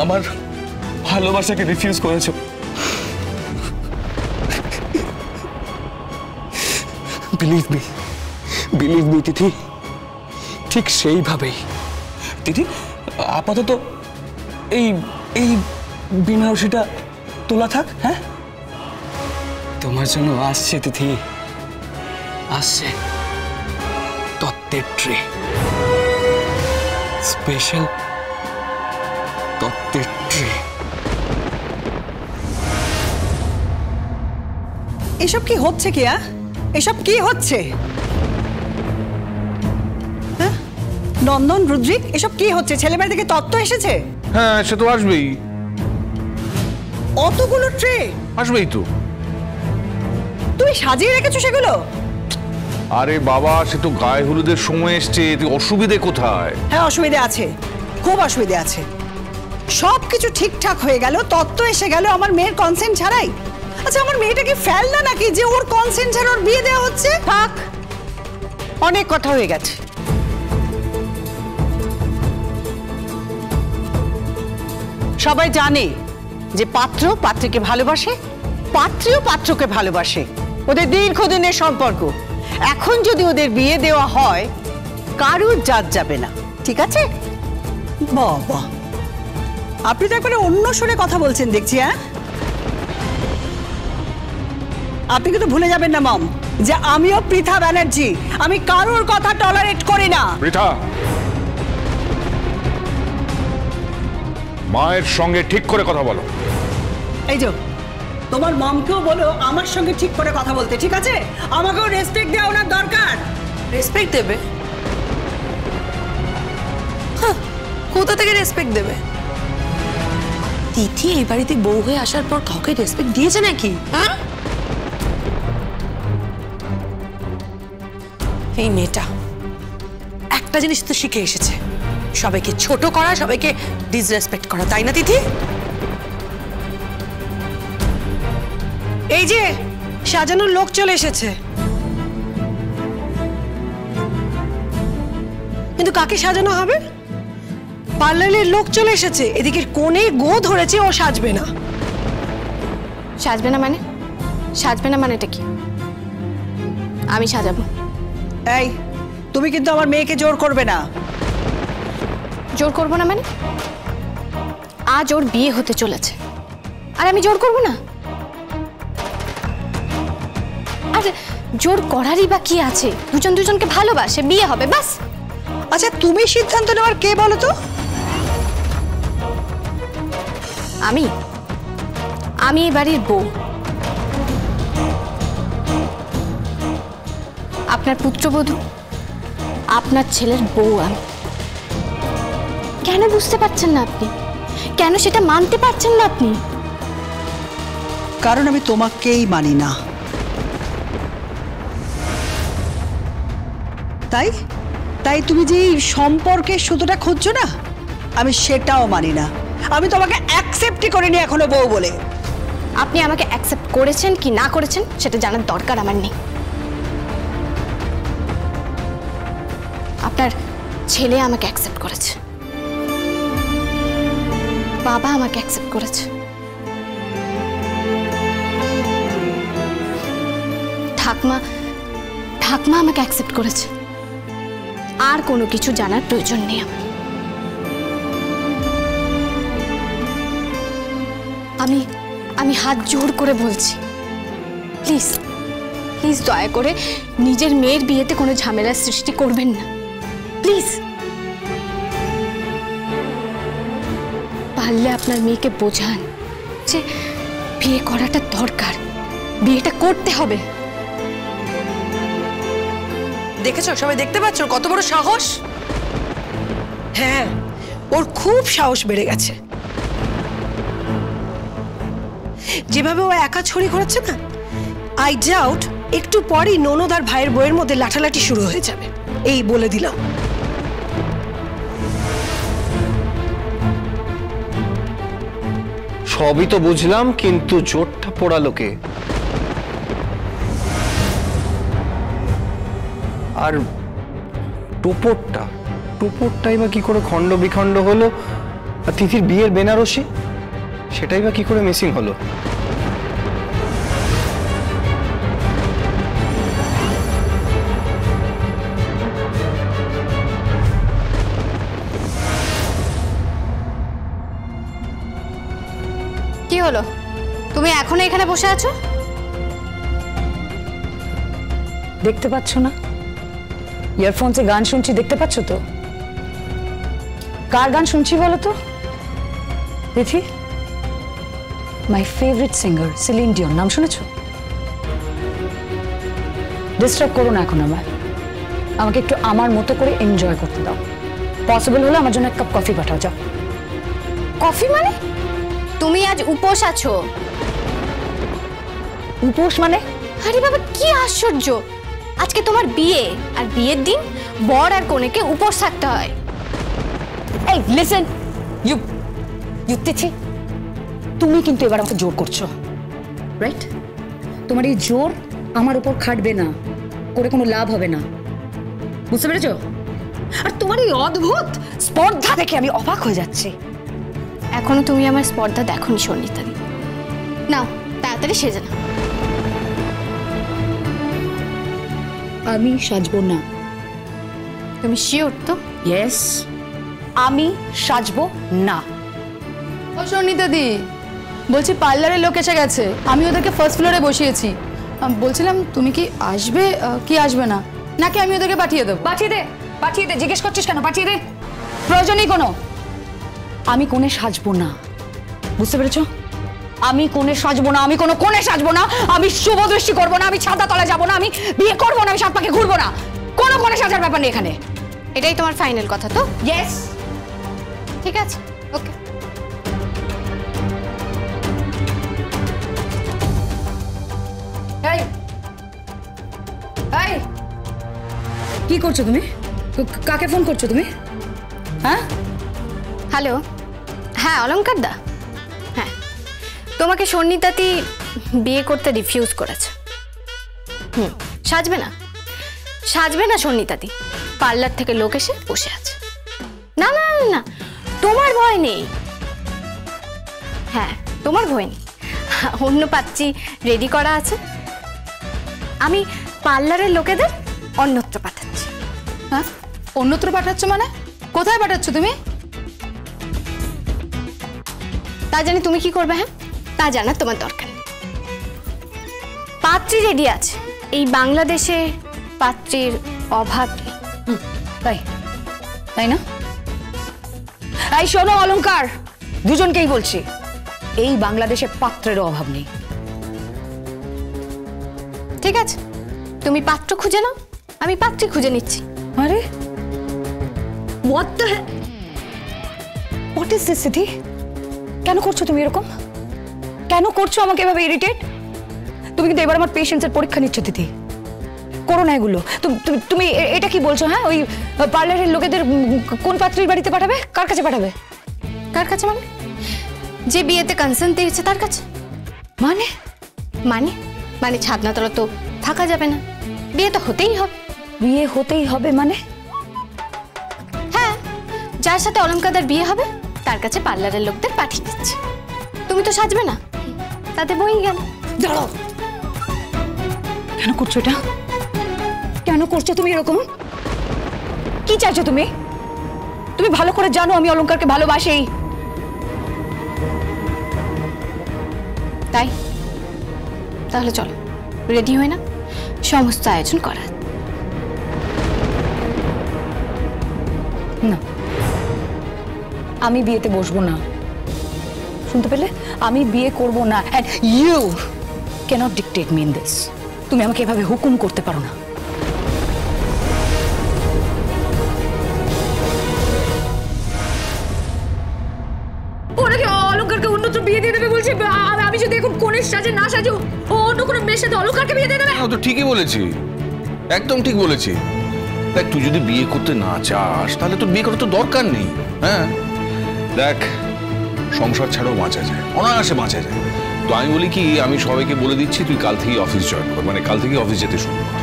আমার ভালোবাসাকে রিফিউজ করেছো। বিলিভ মি তিথি, ঠিক সেইভাবেই। তিথি, আপাতত এই এই বেনারসিটা তোলা থাক। হ্যাঁ, তোমার জন্য আসছে তিথি, আসছে তত্ত্বের ট্রে, স্পেশাল তত্ত্বের ট্রে। এসব কি হচ্ছে? কিয়া, এসব কি হচ্ছে? হ্যাঁ, নন্দন, রুদ্রিক, এসব কি হচ্ছে? ছেলেমেয়ে থেকে তত্ত্ব এসেছে? হ্যাঁ, সে তো আসবেই। অতগুলো ট্রে আসবেই তো। তুমি সাজিয়ে রেখেছো সেগুলো? আরে বাবা, সে তো গায়ে হলুদের সময় এসছে, অসুবিধে কোথায়? হ্যাঁ, অসুবিধা আছে, খুব অসুবিধা আছে। সবকিছু ঠিকঠাক হয়ে গেল, তত্ত্ব এসে গেল আমার মেয়ের কনসেন্ট ছাড়াই। আচ্ছা, আমার মেয়েটা কি ফেল না নাকি যে ওর কনসেন্ট ছাড়া ওর বিয়ে দেওয়া হচ্ছে? থাক, অনেক কথা হয়ে গেছে। সবাই জানে যে পাত্র পাত্রীকে ভালোবাসে, পাত্রীও পাত্রকে ভালোবাসে, ওদের দীর্ঘদিনের সম্পর্ক। এখন যদি ওদের বিয়ে দেওয়া হয়, কারুর জাত যাবে না, ঠিক আছে? বাবা, আপনি তো একবারে অন্য সুরে কথা বলছেন দেখছি। হ্যাঁ, আপনি কিন্তু ভুলে যাবেন না মম, যে আমিও পৃথা ব্যানার্জি, আমি কারোর কথা টলারেট করি না। পৃথা, মায়ের সঙ্গে ঠিক করে কথা বলো। এই যে, তোমার মমকেও বলো আমার সঙ্গে ঠিক করে কথা বলতে, ঠিক আছে? আমাকেও রেসপেক্ট দেওয়া ওনার দরকার। রেসপেক্ট দেবে? হ্যাঁ, কোথা থেকে রেসপেক্ট দেবে? তিথি এই বাড়িতে বউ হয়ে আসার পর কাউকে রেসপেক্ট দিয়েছে নাকি? হ্যাঁ, এই মেয়েটা একটা জিনিস তো শিখে এসেছে, সবাইকে ছোট করা, সবাইকে ডিসরেসপেক্ট করা, তাই না তিথি? এই যে সাজানোর লোক চলে এসেছে, কিন্তু কাকে সাজানো হবে? পার্লারের লোক চলে এসেছে, এদিকে কোণে গো ধরেছে, ও সাজবে না। সাজবে না মানে? সাজবে না মানেটা কি? আমি সাজাবো। এই, তুমি কিন্তু আমার মেয়েকে জোর করবে না। জোর করবো না মানে? আজ ওর বিয়ে হতে চলেছে, আর আমি জোর করবো না? আর জোর করারই বা কি আছে? দুজন দুজনকে ভালোবাসে, বিয়ে হবে, বাস। আচ্ছা, তুমি সিদ্ধান্ত নেওয়ার কে বলো তো? আমি আমি এই বাড়ির বউ, আপনার পুত্রবধূ, আপনার ছেলের বউ আমি। কেন বুঝতে পারছেন না আপনি? কেন সেটা মানতে পারছেন না আপনি? কারণ আমি তোমাকেই মানি না, তাই তাই তুমি যে সম্পর্কের সুতোটা খুঁজছো না, আমি সেটাও মানি না। আমি তোমাকে অ্যাকসেপ্টই করিনি এখনো বউ বলে। আপনি আমাকে অ্যাকসেপ্ট করেছেন কি না করেছেন সেটা জানার দরকার আমার নেই। আপনার ছেলে আমাকে অ্যাকসেপ্ট করেছে, বাবা আমাকে অ্যাকসেপ্ট করেছে, ঠাকমা আমাকে অ্যাকসেপ্ট করেছে। আর কোনো কিছু জানার প্রয়োজন নেই আমার। আমি হাত জোর করে বলছি, প্লিজ প্লিজ দয়া করে নিজের মেয়ের বিয়েতে কোনো ঝামেলার সৃষ্টি করবেন না, প্লিজ। পারলে আপনার মেয়েকে বোঝান যে বিয়ে করাটা দরকার, বিয়েটা করতে হবে। দেখেছো, সবাই দেখতে পাচ্ছ কত বড় সাহস? হ্যাঁ, ওর খুব সাহস বেড়ে গেছে। যেভাবে ও একা ছড়ি ঘোরাচ্ছে না, আই ডাউট একটু পরই ননদ আর ভাইয়ের বইয়ের মধ্যে লাঠালাঠি শুরু হয়ে যাবে, এই বলে দিলাম। সবই তো বুঝলাম, কিন্তু জোরটা পোড়ালো কে? আর টোপরটাই বা কি করে খণ্ড বিখণ্ড হলো আর তিথির বিয়ের বেনারসি সেটাই বা কি করে মিসিং হলো? কি হলো, তুমি এখনো এখানে বসে আছো? দেখতে পাচ্ছ না? ইয়ারফোনসে গান শুনছি, দেখতে পাচ্ছ তো? কার গান শুনছি বলো তো? তিথি, মাই ফেভারিট সিঙ্গার সিলিন ডিওন, নাম শুনেছ? ডিস্টার্ব করো না এখন আমাকে একটু আমার মতো করে এনজয় করতে দাও। পসিবল হলে আমার জন্য এক কাপ কফি পাঠাও, যাও। কফি মানে? তুমি আজ উপোস আছো? উপোস মানে? আরে বাবা, কি আশ্চর্য! আজকে তোমার বিয়ে, আর বিয়ের দিন বর আর কনেকে উপোস থাকতে হয়। এই লিসেন, ইউ তিথি, তুমি কিন্তু এবার আমাকে জোর করছো, রাইট? তোমার এই জোর আমার উপর খাটবে না, করে কোনো লাভ হবে না, বুঝতে পেরেছো? আর তোমার এই অদ্ভুত স্পর্ধা দেখে আমি অবাক হয়ে যাচ্ছি। এখনো তুমি আমার স্পর্ধা দেখোনি সন্নিতা দি। নাও তাড়াতাড়ি সেজে নাও। আমি সাজবো না। তুমি শিওর তো? ইয়েস, আমি সাজবো না। ও সন্নিতা দি, বলছি পার্লারের লোক এসে গেছে, আমি ওদেরকে ফার্স্ট ফ্লোরে বসিয়েছি। বলছিলাম তুমি কি আসবে কি আসবে না, নাকি আমি ওদেরকে পাঠিয়ে দেবো? পাঠিয়ে দে, পাঠিয়ে দে, জিজ্ঞেস করছিস কেন? পাঠিয়ে দে, প্রয়োজন নেই কোনো। আমি কোণে সাজবো না, বুঝতে পেরেছো? আমি কোণে সাজবো না, আমি কোনো কোণে সাজবো না, আমি শুভ দৃষ্টি করবো না, আমি ছাদা তলে যাবো না, আমি বিয়ে করবো না, আমি সাত পাকে ঘুরবো না, কোনো কোণে সাজার ব্যাপার নেই এখানে। এটাই তোমার ফাইনাল কথা তো? ইয়েস। ঠিক আছে, ওকে। এই এই, কি করছো তুমি? কাকে ফোন করছো তুমি? হ্যাঁ হ্যালো, হ্যাঁ অলঙ্কার দা, হ্যাঁ তোমাকে সন্নিতাতি বিয়ে করতে রিফিউজ করেছে। সাজবে না, সাজবে না সন্নিতাতি, পার্লার থেকে লোক এসে বসে আছে। না না না না, তোমার ভয় নেই। হ্যাঁ তোমার ভয় নেই, অন্য পাত্রী রেডি করা আছে, আমি পার্লারের লোকেদের অন্যত্র পাঠাচ্ছি। হ্যাঁ, অন্যত্র পাঠাচ্ছ মানে? কোথায় পাঠাচ্ছ তুমি? তা জানি তুমি কি করবে? হ্যাঁ, তা জানার তোমার দরকার নেই। পাত্রী রেডি আছে, এই বাংলাদেশে পাত্রীর অভাব নেই। তাই তাই না? এই শোনো অলংকার, দুজনকেই বলছি, এই বাংলাদেশে পাত্রের অভাব নেই। ঠিক আছে, তুমি পাত্র খুঁজে নাও, আমি পাত্রী খুঁজে নিচ্ছি। আরে what the hell? What is this, সিদ্ধি? কেন করছো তুমি এরকম? কেন করছো আমাকে এভাবে ইরিটেট? তুমি কিন্তু এবার আমার পেশেন্সের পরীক্ষা নিচ্ছ দিদি, করো না এগুলো। তুমি এটা কি বলছো? হ্যাঁ, ওই পার্লারের লোকেদের কোন পাত্রীর বাড়িতে পাঠাবে? কার কাছে পাঠাবে? কার কাছে মানে? যে বিয়েতে কনসেন্ট দিয়েছে তার কাছে। মানে মানে মানে ছাদনাতলা তো থাকা যাবে না, বিয়ে তো হতেই হবে। বিয়ে হতেই হবে মানে? হ্যাঁ, যার সাথে অলঙ্কারদার বিয়ে হবে তার কাছে পার্লারের লোকদের পাঠিয়ে দিচ্ছে। তুমি তো সাজবে না, তাতে বই গেল। দাঁড়াও, কেন করছো এটা? কেন করছো তুমি এরকম? কি চাইছো তুমি? তুমি ভালো করে জানো আমি অলঙ্কারকে ভালোবাসি। তাই তাহলে চলো, রেডি হয়ে না, সমস্ত আয়োজন করা। না, আমি বিয়েতে বসবো না, শুনতে পেলে? আমি বিয়ে করব না। and you cannot dictate me in this. তুমি আমাকে এভাবে হুকুম করতে পারো না। ওরা কি অলঙ্কারকে অন্যত্র বিয়ে দিয়ে দেবে বলছে? আমি যদি এখন কোণের সাজে না সাজো, ও অন্য কোনো মেয়ের সাথে অলঙ্কারকে বিয়ে দিয়ে দেবে? তো ঠিকই বলেছি, একদম ঠিক বলেছি। দেখ, তুই যদি বিয়ে করতে না চাস তাহলে তোর বিয়ে করার তো দরকার নেই। হ্যাঁ দেখ, সংসার ছাড়াও বাঁচা যায়, অনায়াসে বাঁচা যায়। তো আমি বলি কি, আমি সবাইকে বলে দিচ্ছি তুই কাল থেকে অফিস জয়েন কর, মানে কাল থেকে অফিস যেতে শুরু কর।